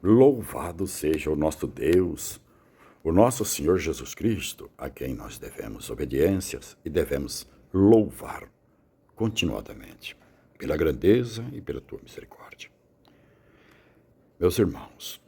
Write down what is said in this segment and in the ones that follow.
Louvado seja o nosso Deus, o nosso Senhor Jesus Cristo, a quem nós devemos obediências e devemos louvar continuadamente, pela grandeza e pela tua misericórdia. Meus irmãos,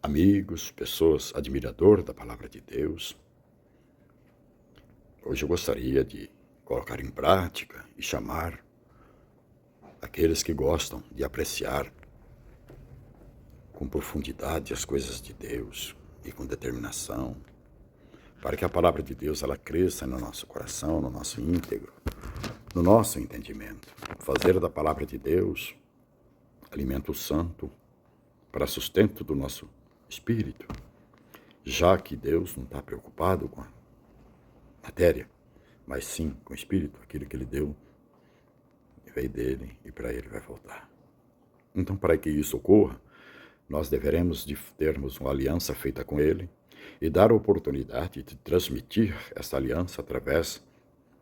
amigos, pessoas admiradoras da palavra de Deus, hoje eu gostaria de colocar em prática e chamar aqueles que gostam de apreciar com profundidade as coisas de Deus e com determinação, para que a palavra de Deus ela cresça no nosso coração, no nosso íntegro, no nosso entendimento. Fazer da palavra de Deus alimento santo para sustento do nosso espírito, já que Deus não está preocupado com a matéria, mas sim com o espírito, aquilo que Ele deu, veio dele e para Ele vai voltar. Então, para que isso ocorra, nós deveremos de termos uma aliança feita com Ele e dar a oportunidade de transmitir essa aliança através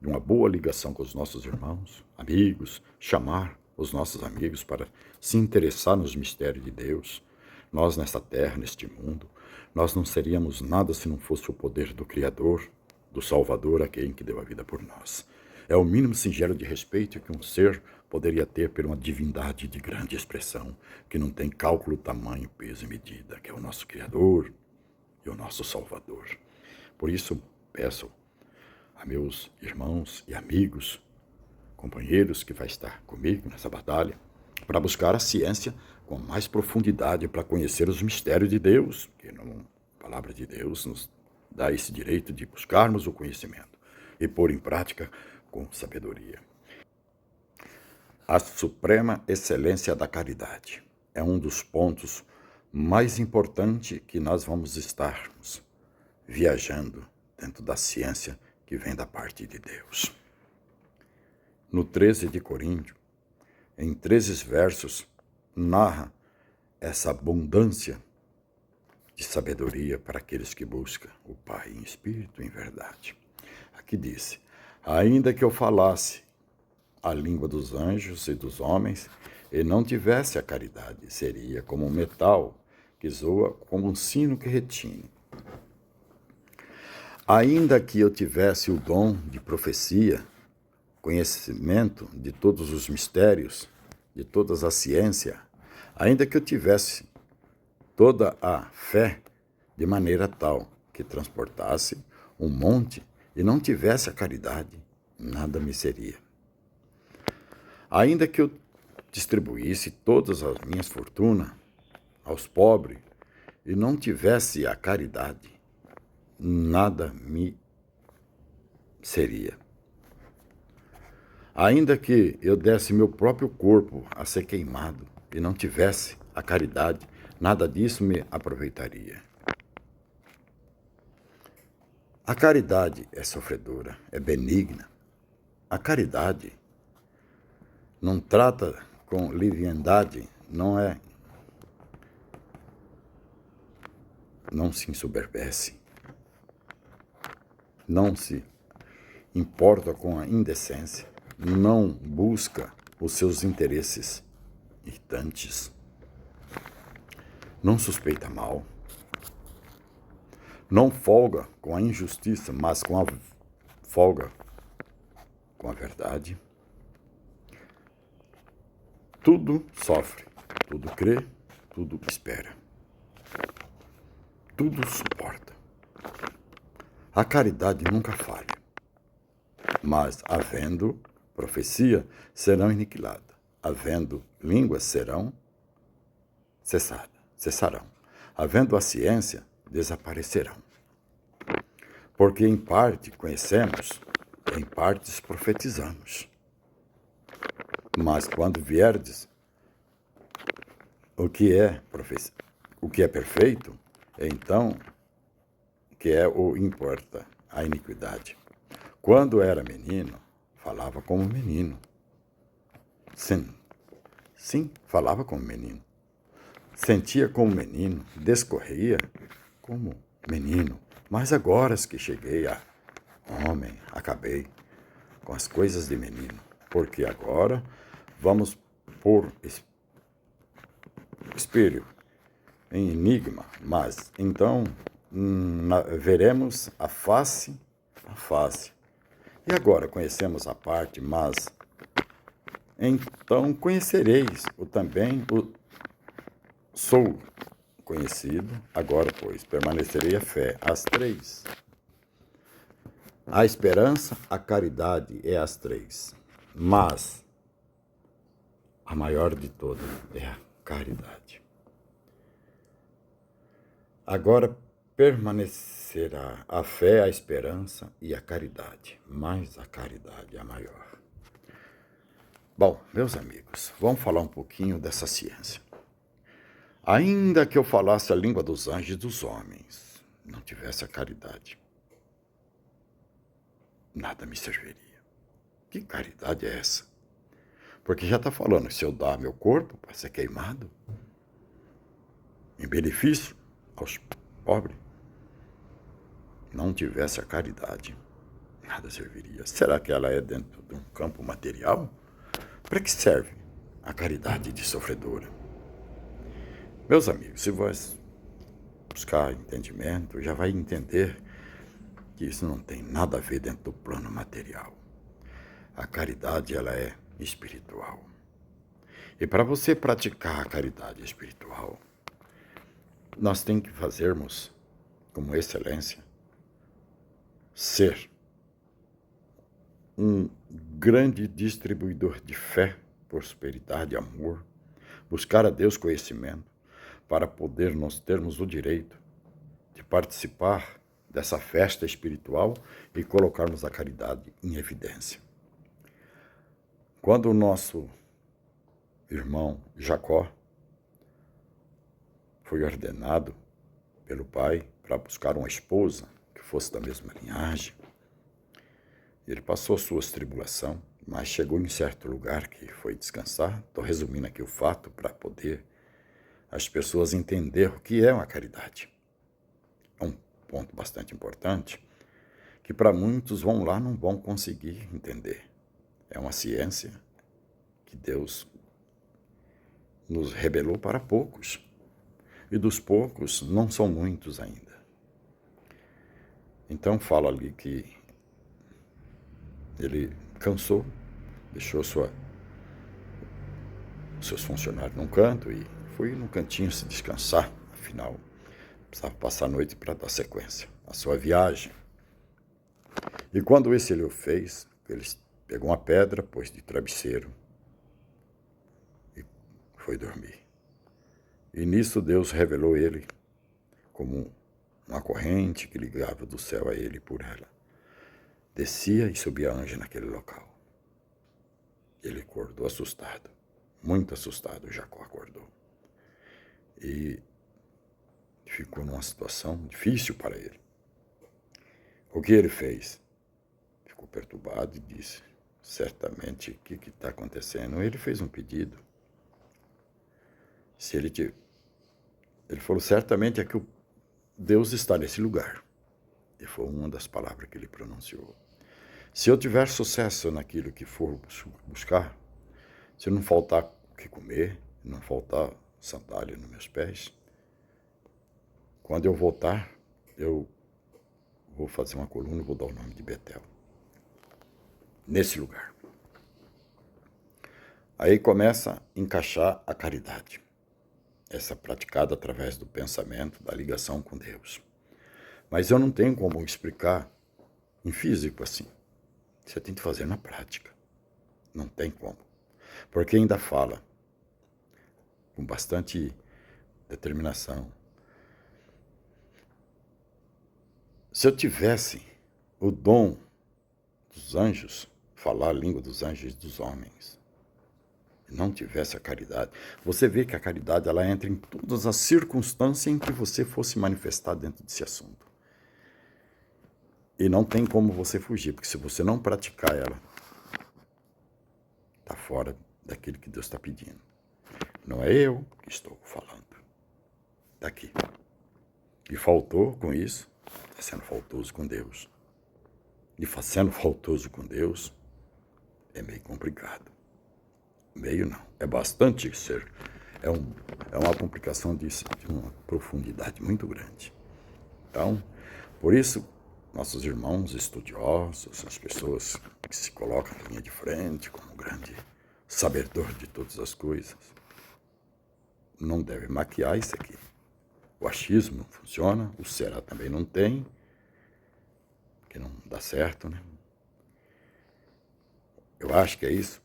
de uma boa ligação com os nossos irmãos, amigos, chamar os nossos amigos para se interessar nos mistérios de Deus. Nós, nesta terra, neste mundo, nós não seríamos nada se não fosse o poder do Criador, do Salvador, aquele que deu a vida por nós. É o mínimo singelo de respeito que um ser poderia ter por uma divindade de grande expressão, que não tem cálculo, tamanho, peso e medida, que é o nosso Criador e o nosso Salvador. Por isso, peço a meus irmãos e amigos, companheiros que vai estar comigo nessa batalha, para buscar a ciência com mais profundidade, para conhecer os mistérios de Deus, que a palavra de Deus nos dá esse direito de buscarmos o conhecimento e pôr em prática com sabedoria. A suprema excelência da caridade é um dos pontos mais importantes que nós vamos estarmos viajando dentro da ciência que vem da parte de Deus. No 13 de Coríntios, em 13 versos, narra essa abundância de sabedoria para aqueles que buscam o Pai em espírito e em verdade. Aqui diz: ainda que eu falasse a língua dos anjos e dos homens, e não tivesse a caridade, seria como um metal que zoa, como um sino que retine. Ainda que eu tivesse o dom de profecia, conhecimento de todos os mistérios, de todas as ciências, ainda que eu tivesse toda a fé de maneira tal que transportasse um monte e não tivesse a caridade, nada me seria. Ainda que eu distribuísse todas as minhas fortunas aos pobres e não tivesse a caridade, nada me seria. Ainda que eu desse meu próprio corpo a ser queimado e não tivesse a caridade, nada disso me aproveitaria. A caridade é sofredora, é benigna. A caridade não trata com leviandade, não se ensoberbece, não se importa com a indecência, não busca os seus interesses irritantes, não suspeita mal, não folga com a injustiça, mas folga com a verdade. Tudo sofre, tudo crê, tudo espera, tudo suporta. A caridade nunca falha, mas havendo profecia, serão aniquiladas, havendo línguas, cessarão, havendo a ciência, desaparecerão. Porque em parte conhecemos, em partes profetizamos. Mas quando vierdes, o que é perfeito, então que é o importa, a iniquidade. Quando era menino, falava como menino. Sim, falava como menino. Sentia como menino, discorria como menino. Mas agora que cheguei a homem, acabei com as coisas de menino. Porque agora vamos por espelho em enigma, mas então veremos a face a face. E agora conhecemos a parte, mas então conhecereis o sou conhecido, agora pois permanecerei a fé, as três. A esperança, a caridade é as três, mas a maior de todas é a caridade. Agora permanecerá a fé, a esperança e a caridade, mas a caridade é a maior. Bom, meus amigos, vamos falar um pouquinho dessa ciência. Ainda que eu falasse a língua dos anjos e dos homens, não tivesse a caridade, nada me serviria. Que caridade é essa? Porque já está falando, se eu dar meu corpo para ser queimado, em benefício aos pobres, não tivesse a caridade, nada serviria. Será que ela é dentro de um campo material? Para que serve a caridade de sofredora? Meus amigos, se você buscar entendimento, já vai entender que isso não tem nada a ver dentro do plano material. A caridade, ela é espiritual. E para você praticar a caridade espiritual, nós temos que fazermos, como excelência, ser um grande distribuidor de fé, prosperidade, amor, buscar a Deus conhecimento, para poder nós termos o direito de participar dessa festa espiritual e colocarmos a caridade em evidência. Quando o nosso irmão Jacó foi ordenado pelo pai para buscar uma esposa que fosse da mesma linhagem, ele passou suas tribulações, mas chegou em certo lugar que foi descansar. Estou resumindo aqui o fato para poder as pessoas entenderem o que é uma caridade. É um ponto bastante importante que para muitos vão lá não vão conseguir entender. É uma ciência que Deus nos revelou para poucos. E dos poucos não são muitos ainda. Então fala ali que ele cansou, deixou seus funcionários num canto e foi num cantinho se descansar. Afinal, precisava passar a noite para dar sequência à sua viagem. E quando esse ele o fez, ele pegou uma pedra, pôs de travesseiro e foi dormir. E nisso Deus revelou ele como uma corrente que ligava do céu a ele por ela. Descia e subia anjo naquele local. Ele acordou assustado, muito assustado, Jacó acordou. E ficou numa situação difícil para ele. O que ele fez? Ficou perturbado e disse, certamente, o que está acontecendo? Ele fez um pedido. Ele falou, certamente é que Deus está nesse lugar. E foi uma das palavras que ele pronunciou. Se eu tiver sucesso naquilo que for buscar, se não faltar o que comer, não faltar sandália nos meus pés, quando eu voltar, eu vou fazer uma coluna e vou dar o nome de Betel. Nesse lugar. Aí começa a encaixar a caridade. Essa praticada através do pensamento, da ligação com Deus. Mas eu não tenho como explicar em físico assim. Você tem que fazer na prática. Não tem como. Porque ainda fala com bastante determinação. Se eu tivesse o dom dos anjos, falar a língua dos anjos e dos homens, e não tivesse a caridade, você vê que a caridade ela entra em todas as circunstâncias em que você fosse manifestar dentro desse assunto. E não tem como você fugir, porque se você não praticar ela, está fora daquilo que Deus está pedindo. Não é eu que estou falando. Está aqui. E faltou com isso, está sendo faltoso com Deus. E sendo faltoso com Deus, é meio complicado. Meio não, é bastante ser É uma complicação de uma profundidade muito grande. Então, por isso, nossos irmãos estudiosos, as pessoas que se colocam na linha de frente como grande sabedor de todas as coisas, não devem maquiar isso aqui. O achismo não funciona, o será também não tem, porque não dá certo, né? Eu acho que é isso.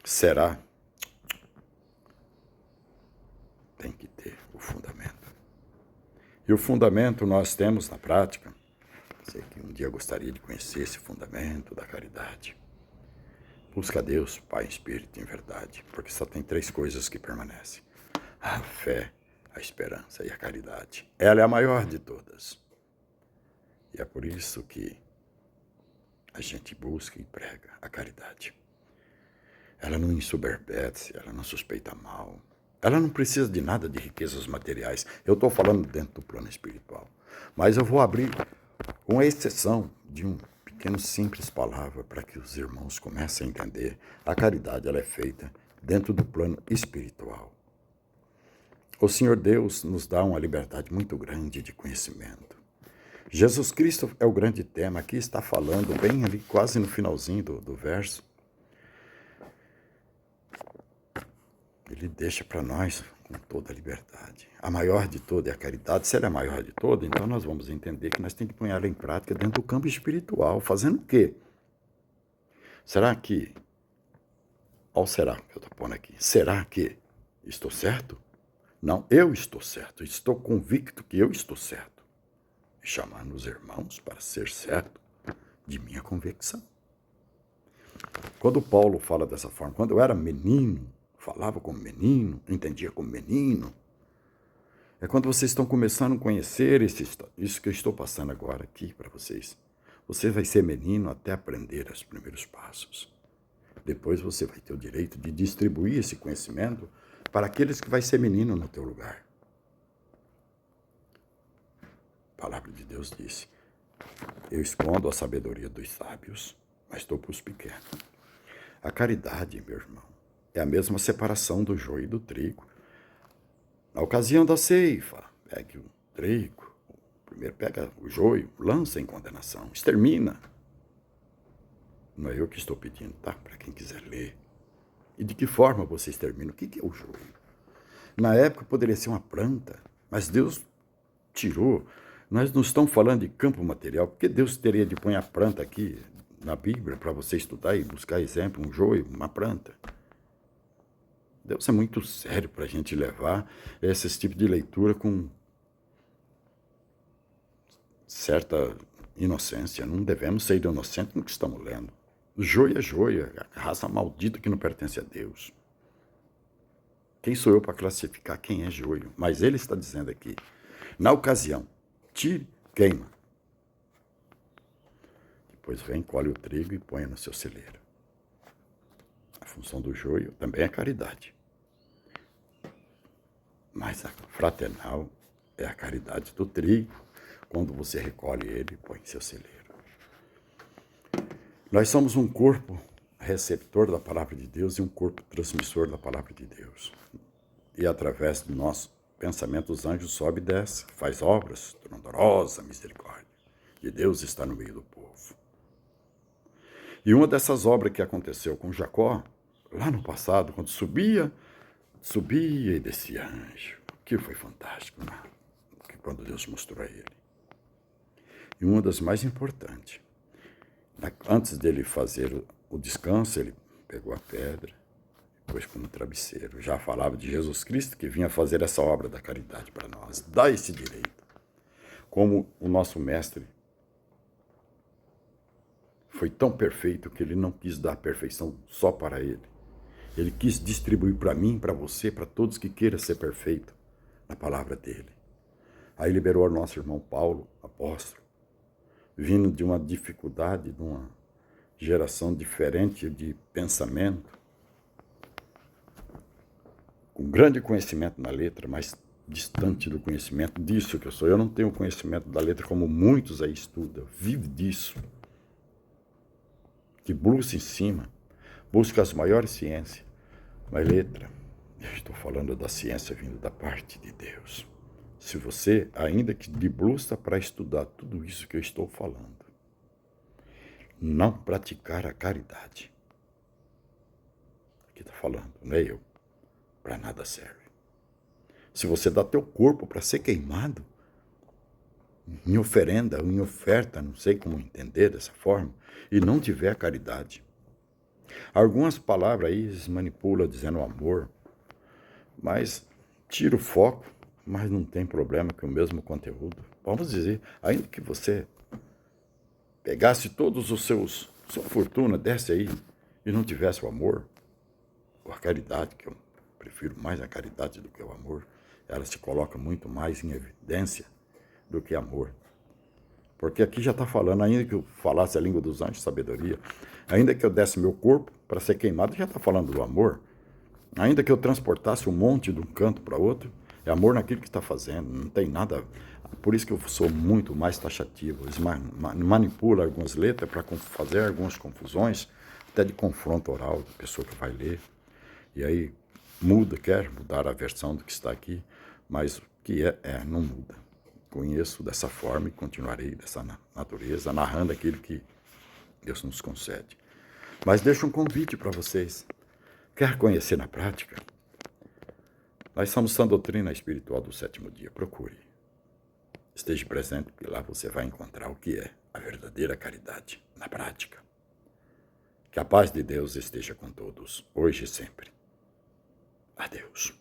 Será? Tem que ter o fundamento. E o fundamento nós temos na prática. Sei que um dia eu gostaria de conhecer esse fundamento da caridade. Busca a Deus, Pai, Espírito em verdade, porque só tem 3 coisas que permanecem: a fé, a esperança e a caridade. Ela é a maior de todas. E é por isso que a gente busca e prega a caridade. Ela não ensoberbece, ela não suspeita mal. Ela não precisa de nada de riquezas materiais. Eu estou falando dentro do plano espiritual. Mas eu vou abrir uma exceção de um pequeno simples palavra para que os irmãos comecem a entender. A caridade ela é feita dentro do plano espiritual. O Senhor Deus nos dá uma liberdade muito grande de conhecimento. Jesus Cristo é o grande tema. Aqui está falando bem ali, quase no finalzinho do verso. Ele deixa para nós com toda a liberdade. A maior de toda é a caridade. Se ela é a maior de toda, então nós vamos entender que nós temos que pôr ela em prática dentro do campo espiritual. Fazendo o quê? Será que... Olha o será que eu estou pondo aqui. Será que estou certo? Não, eu estou certo. Estou convicto que eu estou certo. E chamando os irmãos para ser certo de minha convicção. Quando Paulo fala dessa forma, quando eu era menino, falava como menino, entendia como menino. É quando vocês estão começando a conhecer isso que eu estou passando agora aqui para vocês. Você vai ser menino até aprender os primeiros passos. Depois você vai ter o direito de distribuir esse conhecimento para aqueles que vai ser menino no teu lugar. A palavra de Deus disse: eu escondo a sabedoria dos sábios, mas estou para os pequenos. A caridade, meu irmão, é a mesma separação do joio e do trigo. Na ocasião da ceifa, pegue o trigo, primeiro pega o joio, lança em condenação, extermina. Não é eu que estou pedindo, tá? Para quem quiser ler. E de que forma você extermina? O que é o joio? Na época poderia ser uma planta, mas Deus tirou. Nós não estamos falando de campo material, porque Deus teria de pôr a planta aqui na Bíblia para você estudar e buscar exemplo, um joio, uma planta. Deus é muito sério para a gente levar esse tipo de leitura com certa inocência. Não devemos ser inocentes no que estamos lendo. Joio é joio, a raça maldita que não pertence a Deus. Quem sou eu para classificar quem é joio? Mas ele está dizendo aqui, na ocasião, tire, queima. Depois vem, colhe o trigo e põe no seu celeiro. A função do joio também é caridade. Mas a fraternal é a caridade do trigo, quando você recolhe ele e põe em seu celeiro. Nós somos um corpo receptor da palavra de Deus e um corpo transmissor da palavra de Deus. E através do nosso pensamento, os anjos sobe e desce, faz obras, trondorosa misericórdia. E Deus está no meio do povo. E uma dessas obras que aconteceu com Jacó, lá no passado, quando subia e descia anjo, que foi fantástico, né? Quando Deus mostrou a ele. E uma das mais importantes, antes dele fazer o descanso, ele pegou a pedra, depois como travesseiro. Já falava de Jesus Cristo que vinha fazer essa obra da caridade para nós, dá esse direito. Como o nosso mestre foi tão perfeito que ele não quis dar a perfeição só para ele. Ele quis distribuir para mim, para você, para todos que queiram ser perfeito na palavra dele. Aí liberou o nosso irmão Paulo, apóstolo, vindo de uma dificuldade, de uma geração diferente de pensamento, com grande conhecimento na letra, mas distante do conhecimento disso que eu sou. Eu não tenho conhecimento da letra como muitos aí estudam, vive disso. Que busca em cima, busca as maiores ciências, mas letra Eu estou falando da ciência vindo da parte de Deus. Se você, ainda que debruça para estudar tudo isso que eu estou falando, não praticar a caridade, aqui está falando, não é eu, para nada serve. Se você dá teu corpo para ser queimado, em oferenda ou em oferta, não sei como entender dessa forma, e não tiver caridade. Algumas palavras aí manipulam dizendo amor, mas tira o foco, mas não tem problema que o mesmo conteúdo. Vamos dizer, ainda que você pegasse todos os sua fortuna, desse aí, e não tivesse o amor, ou a caridade, que eu prefiro mais a caridade do que o amor, ela se coloca muito mais em evidência do que amor. Porque aqui já está falando, ainda que eu falasse a língua dos anjos, sabedoria, ainda que eu desse meu corpo para ser queimado, já está falando do amor. Ainda que eu transportasse um monte de um canto para outro, é amor naquilo que está fazendo, não tem nada. Por isso que eu sou muito mais taxativo. Eles manipulam algumas letras para fazer algumas confusões, até de confronto oral da pessoa que vai ler. E aí quer mudar a versão do que está aqui, mas o que não muda. Conheço dessa forma e continuarei dessa natureza, narrando aquilo que Deus nos concede. Mas deixo um convite para vocês. Quer conhecer na prática? Nós somos a doutrina espiritual do sétimo dia. Procure. Esteja presente, porque lá você vai encontrar o que é a verdadeira caridade na prática. Que a paz de Deus esteja com todos, hoje e sempre. Adeus.